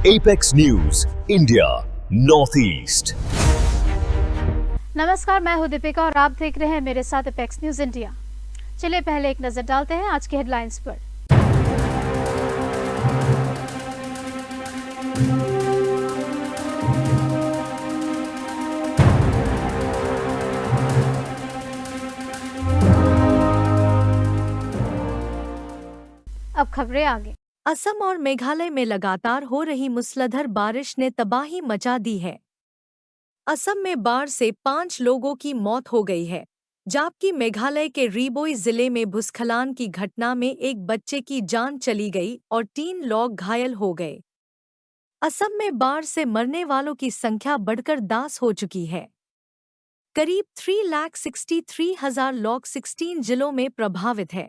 Apex news India north east. नमस्कार, मैं हूं दीपिका और आप देख रहे हैं मेरे साथ एपेक्स न्यूज इंडिया। चलिए पहले एक नजर डालते हैं आज की हेडलाइंस पर। अब खबरें आगे। असम और मेघालय में लगातार हो रही मूसलाधार बारिश ने तबाही मचा दी है। असम में बाढ़ से 5 लोगों की मौत हो गई है, जबकि मेघालय के रिबोई जिले में भूस्खलन की घटना में एक बच्चे की जान चली गई और 3 लोग घायल हो गए। असम में बाढ़ से मरने वालों की संख्या बढ़कर 10 हो चुकी है। करीब 3,63,000 लोग 16 जिलों में प्रभावित हैं।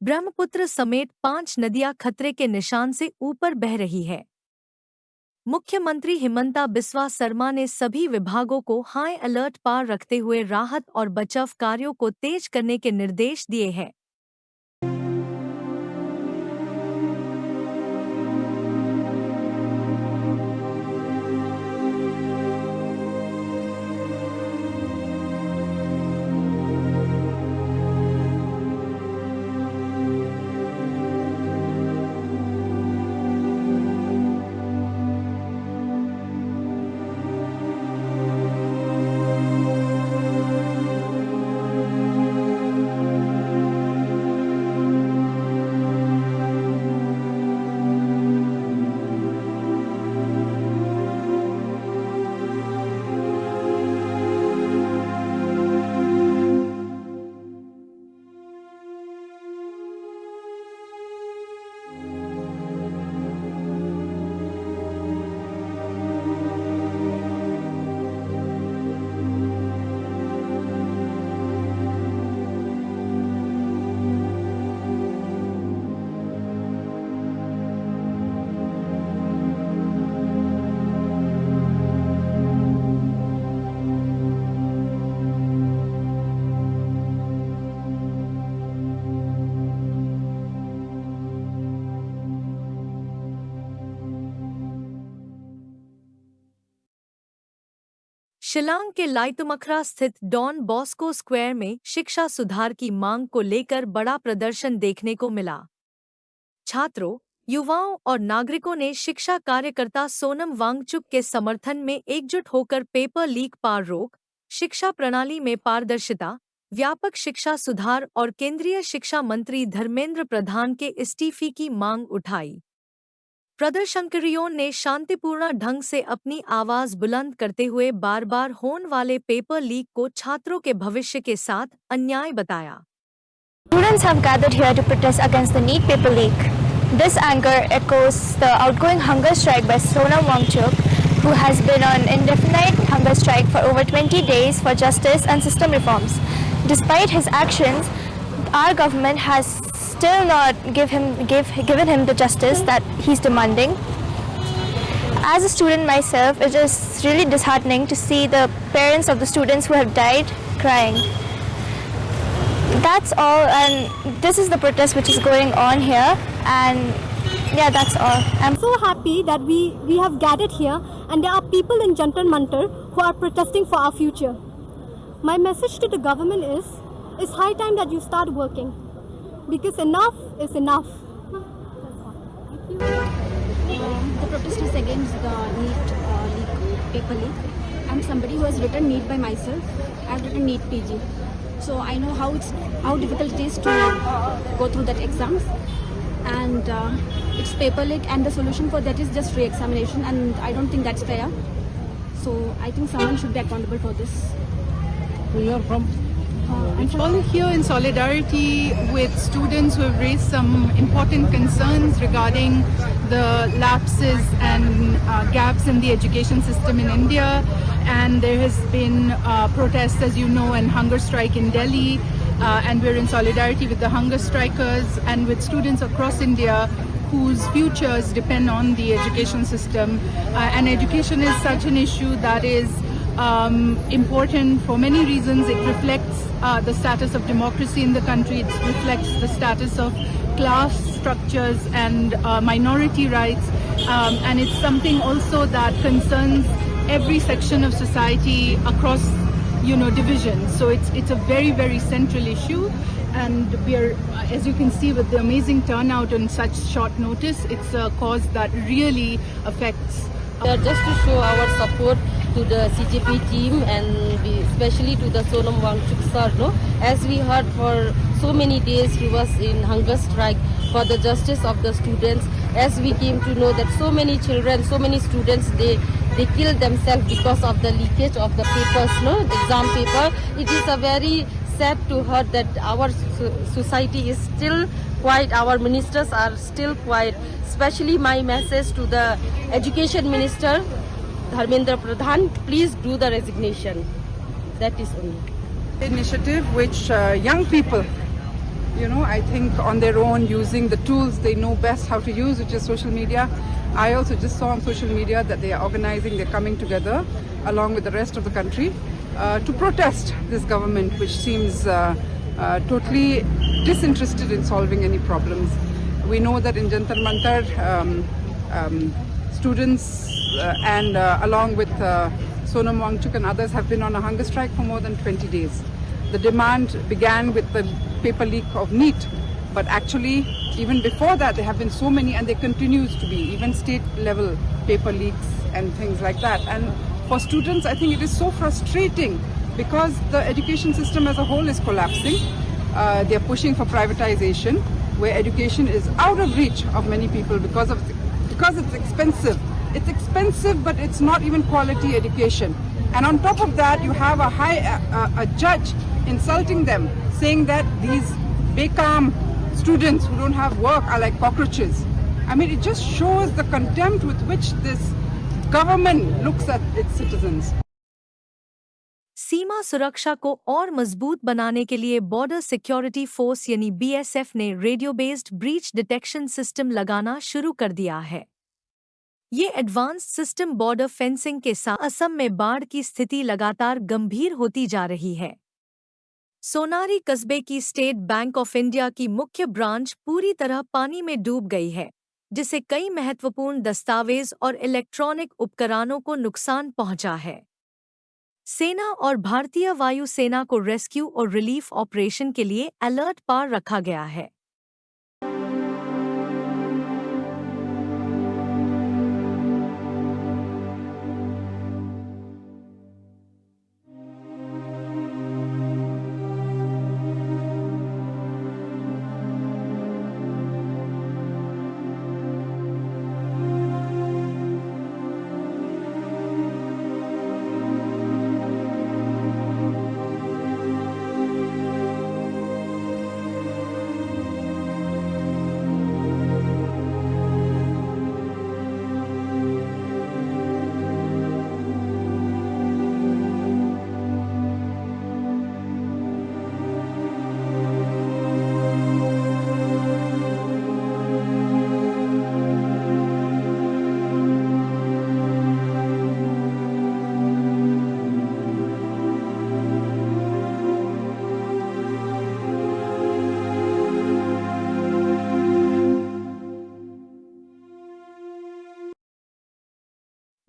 ब्रह्मपुत्र समेत 5 नदियां खतरे के निशान से ऊपर बह रही है। मुख्यमंत्री हिमंता बिस्वा शर्मा ने सभी विभागों को हाई अलर्ट पर रखते हुए राहत और बचाव कार्यों को तेज करने के निर्देश दिए हैं। शिलांग के लाइतुमखरा स्थित डॉन बॉस्को स्क्वायर में शिक्षा सुधार की मांग को लेकर बड़ा प्रदर्शन देखने को मिला। छात्रों, युवाओं और नागरिकों ने शिक्षा कार्यकर्ता सोनम वांगचुक के समर्थन में एकजुट होकर पेपर लीक पर रोक, शिक्षा प्रणाली में पारदर्शिता, व्यापक शिक्षा सुधार और केंद्रीय शिक्षा मंत्री धर्मेंद्र प्रधान के इस्तीफे की मांग उठाई। प्रदर्शनकारियों ने शांतिपूर्ण ढंग से अपनी आवाज बुलंद करते हुए बार बार होने वाले पेपर लीक को छात्रों के भविष्य के साथ अन्याय बताया। Students have gathered here to protest against the NEET paper leak. This anger echoes the outgoing hunger strike by Sonam Wangchuk, who has been on indefinite hunger strike for over 20 days for justice and system reforms. Despite his actions, our government has still not given him the justice that he's demanding. As a student myself, it is really disheartening to see the parents of the students who have died crying. That's all, and this is the protest which is going on here, and yeah, that's all. I'm so happy that we have gathered here, and there are people in Jantar Mantar who are protesting for our future. My message to the government is, it's high time that you start working, because enough is enough. The protest is against the NEET paper leak. I'm somebody who has written NEET by myself. I've written NEET PG, so I know how difficult it is to go through that exams. And it's paper leak, and the solution for that is just re-examination, and I don't think that's fair. So I think someone should be accountable for this. We are from. I'm All here in solidarity with students who have raised some important concerns regarding the lapses and gaps in the education system in India. And there has been protests, as you know, and hunger strike in Delhi. And we're in solidarity with the hunger strikers and with students across India whose futures depend on the education system. And education is such an issue that is important for many reasons. It reflects the status of democracy in the country. It reflects the status of class structures and minority rights, and it's something also that concerns every section of society across, divisions. So it's a very, very central issue, and we are, as you can see, with the amazing turnout on such short notice, it's a cause that really affects. Just to show our support to the CJP team, and especially to the Sonam Wangchuk sir, no? As we heard, for so many days he was in hunger strike for the justice of the students. As we came to know that so many children, so many students, they killed themselves because of the leakage of the papers, no? The exam paper. It is a very sad to hear that our society is still quiet, our ministers are still quiet. Especially my message to the Education Minister, Dharmendra Pradhan, please do the resignation. That is only. Initiative which young people, I think on their own, using the tools they know best how to use, which is social media. I also just saw on social media that they are organizing, they're coming together along with the rest of the country to protest this government, which seems totally disinterested in solving any problems. We know that in Jantar Mantar, students and along with Sonam Wangchuk and others have been on a hunger strike for more than 20 days. The demand began with the paper leak of NEET, but actually even before that there have been so many, and there continues to be even state level paper leaks and things like that. And for students, I think it is so frustrating because the education system as a whole is collapsing. They are pushing for privatization, where education is out of reach of many people because it's expensive. It's expensive, but it's not even quality education. And on top of that, you have a judge insulting them, saying that these Bekam students who don't have work are like cockroaches. I mean, it just shows the contempt with which this government looks at its citizens. सीमा सुरक्षा को और मजबूत बनाने के लिए border security force यानी BSF ने radio based breach detection system लगाना शुरू कर दिया है। ये एडवांस्ड सिस्टम बॉर्डर फेंसिंग के साथ असम में बाढ़ की स्थिति लगातार गंभीर होती जा रही है। सोनारी कस्बे की स्टेट बैंक ऑफ इंडिया की मुख्य ब्रांच पूरी तरह पानी में डूब गई है, जिससे कई महत्वपूर्ण दस्तावेज और इलेक्ट्रॉनिक उपकरणों को नुकसान पहुंचा है। सेना और भारतीय वायु सेना को रेस्क्यू और रिलीफ ऑपरेशन के लिए अलर्ट पर रखा गया है।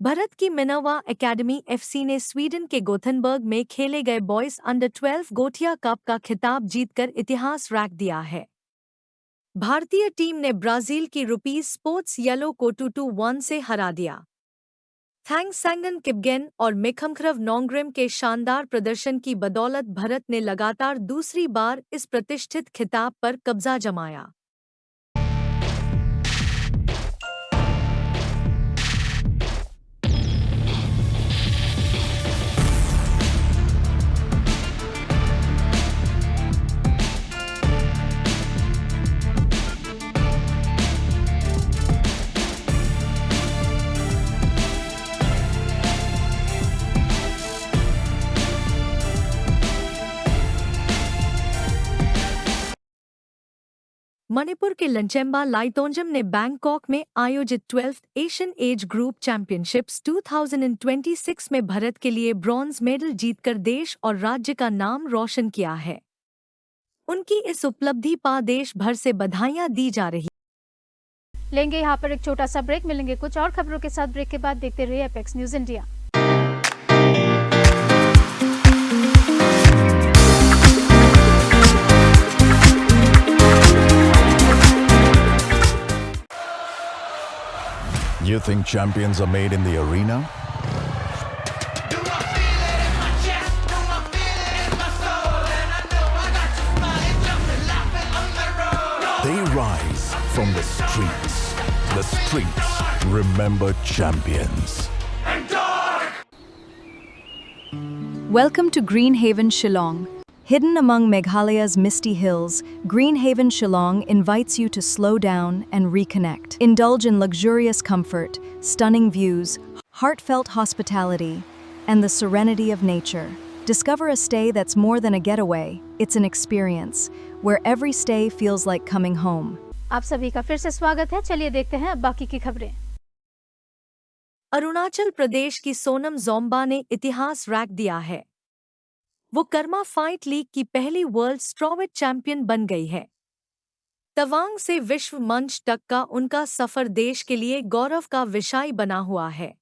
भारत की मिनर्वा एकेडमी एफसी ने स्वीडन के गोथेनबर्ग में खेले गए बॉयज अंडर 12 गोटिया कप का खिताब जीतकर इतिहास रच दिया है। भारतीय टीम ने ब्राजील की रुपीज स्पोर्ट्स येलो को 2-1 से हरा दिया। थैंगसैंगन किपगेन और मिखमखरव नोंग्रिम के शानदार प्रदर्शन की बदौलत भारत ने लगातार दूसरी बार इस प्रतिष्ठित खिताब पर कब्जा जमाया। मणिपुर के लंचेम्बा लाइतोंजम ने बैंकॉक में आयोजित 12th Asian age group championships 2026 में भारत के लिए ब्रॉन्ज मेडल जीतकर देश और राज्य का नाम रोशन किया है। उनकी इस उपलब्धि पर देश भर से बधाइयां दी जा रही। लेंगे यहाँ पर एक छोटा सा ब्रेक, मिलेंगे कुछ और खबरों के साथ। ब्रेक के बाद देखते रहिए apex news India. You think champions are made in the arena? They rise from the streets. The streets remember champions. Welcome to Greenhaven, Shillong. Hidden among Meghalaya's misty hills, Greenhaven, Shillong invites you to slow down and reconnect. Indulge in luxurious comfort, stunning views, heartfelt hospitality, and the serenity of nature. Discover a stay that's more than a getaway. It's an experience, where every stay feels like coming home. आप सभी का फिर से स्वागत है। चलिए देखते हैं अब बाकी की खबरें। अरुणाचल प्रदेश की सोनम जोम्बा ने इतिहास रैक दिया है। वो कर्मा फाइट लीग की पहली वर्ल्ड स्ट्रॉवेट चैंपियन बन गई है। तवांग से विश्व मंच तक का उनका सफर देश के लिए गौरव का विषय बना हुआ है।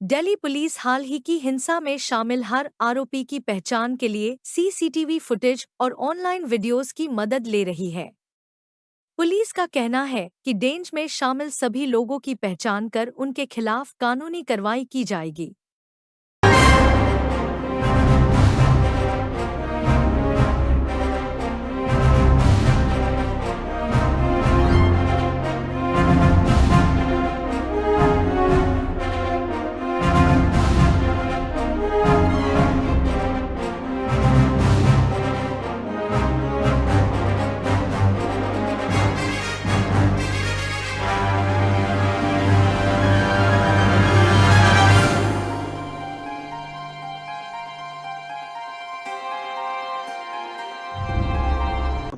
दिल्ली पुलिस हाल ही की हिंसा में शामिल हर आरोपी की पहचान के लिए सीसीटीवी फुटेज और ऑनलाइन वीडियोस की मदद ले रही है। पुलिस का कहना है कि डेंज में शामिल सभी लोगों की पहचान कर उनके खिलाफ कानूनी कार्रवाई की जाएगी।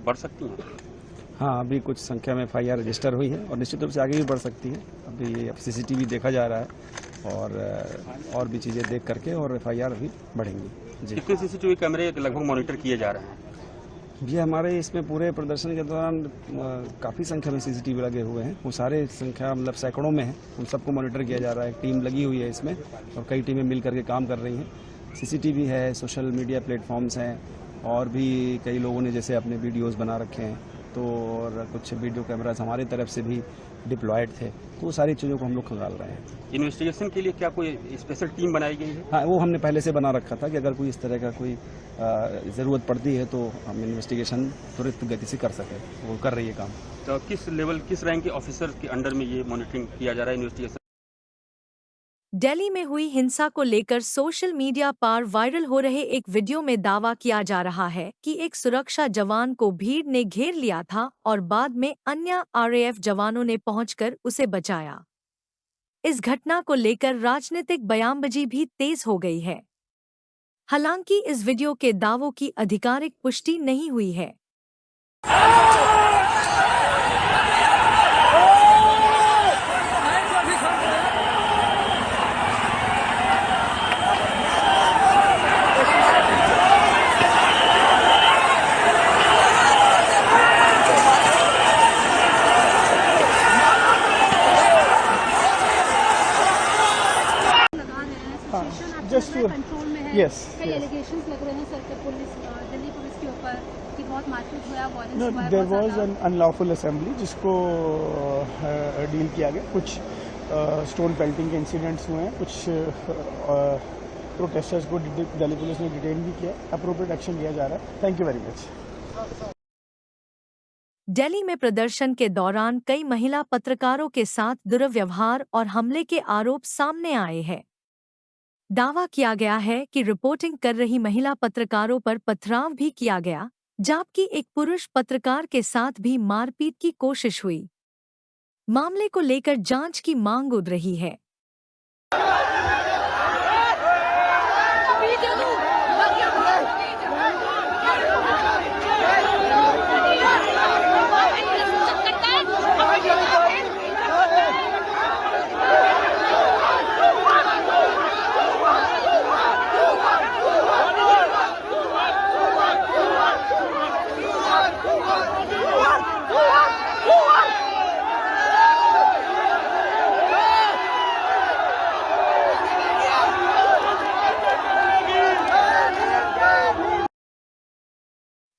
बढ़ सकती हैं? हाँ, अभी कुछ संख्या में एफआईआर रजिस्टर हुई है और निश्चित रूप से आगे भी बढ़ सकती है। अभी सीसीटीवी देखा जा रहा है और भी चीज़ें देख करके और एफआईआर भी बढ़ेंगी। जी, कितने सीसीटीवी कैमरे लगभग मॉनिटर किए जा रहे हैं? ये हमारे इसमें पूरे प्रदर्शन के दौरान काफ़ी संख्या में सीसीटीवी लगे हुए हैं। वो सारे संख्या मतलब सैकड़ों में है, उन सबको मॉनिटर किया जा रहा है। टीम लगी हुई है इसमें और कई टीमें मिल करके काम कर रही हैं। सीसीटीवी है, सोशल मीडिया प्लेटफॉर्म्स हैं और भी कई लोगों ने जैसे अपने वीडियोस बना रखे हैं, तो और कुछ वीडियो कैमरास हमारी तरफ से भी डिप्लॉयड थे, तो वो सारी चीज़ों को हम लोग खंगाल रहे हैं। इन्वेस्टिगेशन के लिए क्या कोई स्पेशल टीम बनाई गई है? हाँ, वो हमने पहले से बना रखा था कि अगर कोई इस तरह का कोई ज़रूरत पड़ती है तो हम इन्वेस्टिगेशन त्वरित गति से कर सकें। वो कर रही है काम। तो किस रैंक के ऑफिसर के अंडर में ये मॉनिटरिंग किया जा रहा है, इन्वेस्टिगेशन? दिल्ली में हुई हिंसा को लेकर सोशल मीडिया पर वायरल हो रहे एक वीडियो में दावा किया जा रहा है कि एक सुरक्षा जवान को भीड़ ने घेर लिया था और बाद में अन्य आरएएफ जवानों ने पहुंचकर उसे बचाया। इस घटना को लेकर राजनीतिक बयानबाजी भी तेज हो गई है। हालांकि इस वीडियो के दावों की आधिकारिक पुष्टि नहीं हुई है। कंट्रोल में है। कई एलिगेशंस लग रहे हैं सर के दिल्ली पुलिस के ऊपर कि बहुत मारपीट हुआ, वायलेंस हुआ। There was an unlawful assembly जिसको डील किया गया। कुछ स्टोन पेल्टिंग के इंसिडेंट्स हुए हैं, कुछ प्रोटेस्टर्स को दिल्ली पुलिस ने डिटेन भी किया, अप्रोप्रिएट एक्शन लिया जा रहा है। Thank you very much. Delhi में प्रदर्शन के दौरान कई महिला पत्रकारों के साथ दुर्व्यवहार और हमले के आरोप सामने आए हैं। दावा किया गया है कि रिपोर्टिंग कर रही महिला पत्रकारों पर पथराव भी किया गया, जबकि एक पुरुष पत्रकार के साथ भी मारपीट की कोशिश हुई। मामले को लेकर जांच की मांग उठ रही है।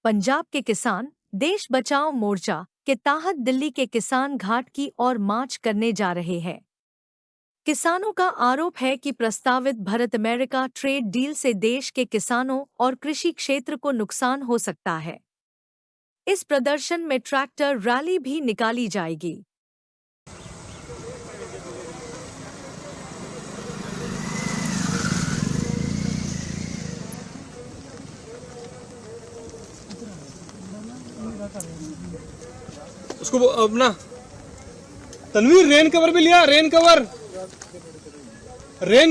पंजाब के किसान देश बचाओ मोर्चा के तहत दिल्ली के किसान घाट की ओर मार्च करने जा रहे हैं। किसानों का आरोप है कि प्रस्तावित भारत अमेरिका ट्रेड डील से देश के किसानों और कृषि क्षेत्र को नुकसान हो सकता है। इस प्रदर्शन में ट्रैक्टर रैली भी निकाली जाएगी। उसको अपना तनवीर रेन कवर भी लिया, रेन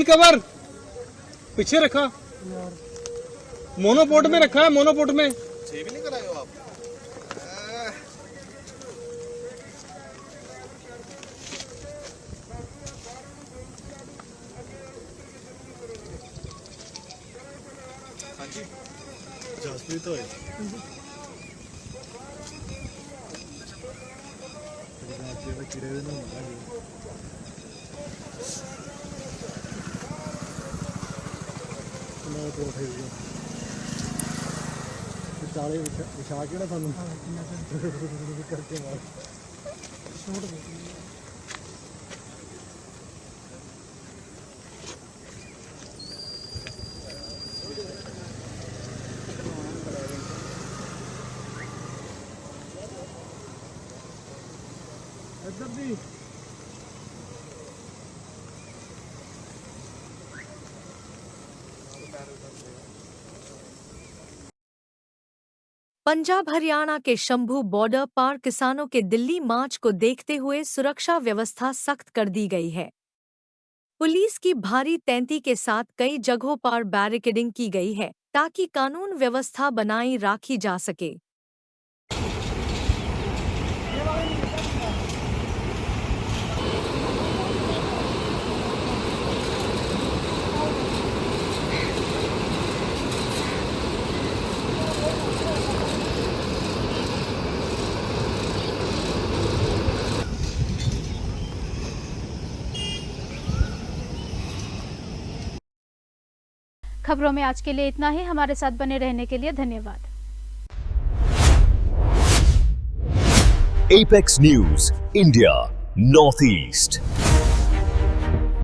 कवर पीछे रखा, मोनोपोर्ट में रखा है, मोनोपोर्ट में। भी नहीं कराए हो आप? हाँ जी, जसप्रीत तो है। कीड़े ना तो चाले विछा के ना थानू करके मार पंजाब हरियाणा के शंभू बॉर्डर पार किसानों के दिल्ली मार्च को देखते हुए सुरक्षा व्यवस्था सख्त कर दी गई है। पुलिस की भारी तैनाती के साथ कई जगहों पर बैरिकेडिंग की गई है ताकि कानून व्यवस्था बनाई रखी जा सके। खबरों में आज के लिए इतना ही। हमारे साथ बने रहने के लिए धन्यवाद। Apex News, India, Northeast.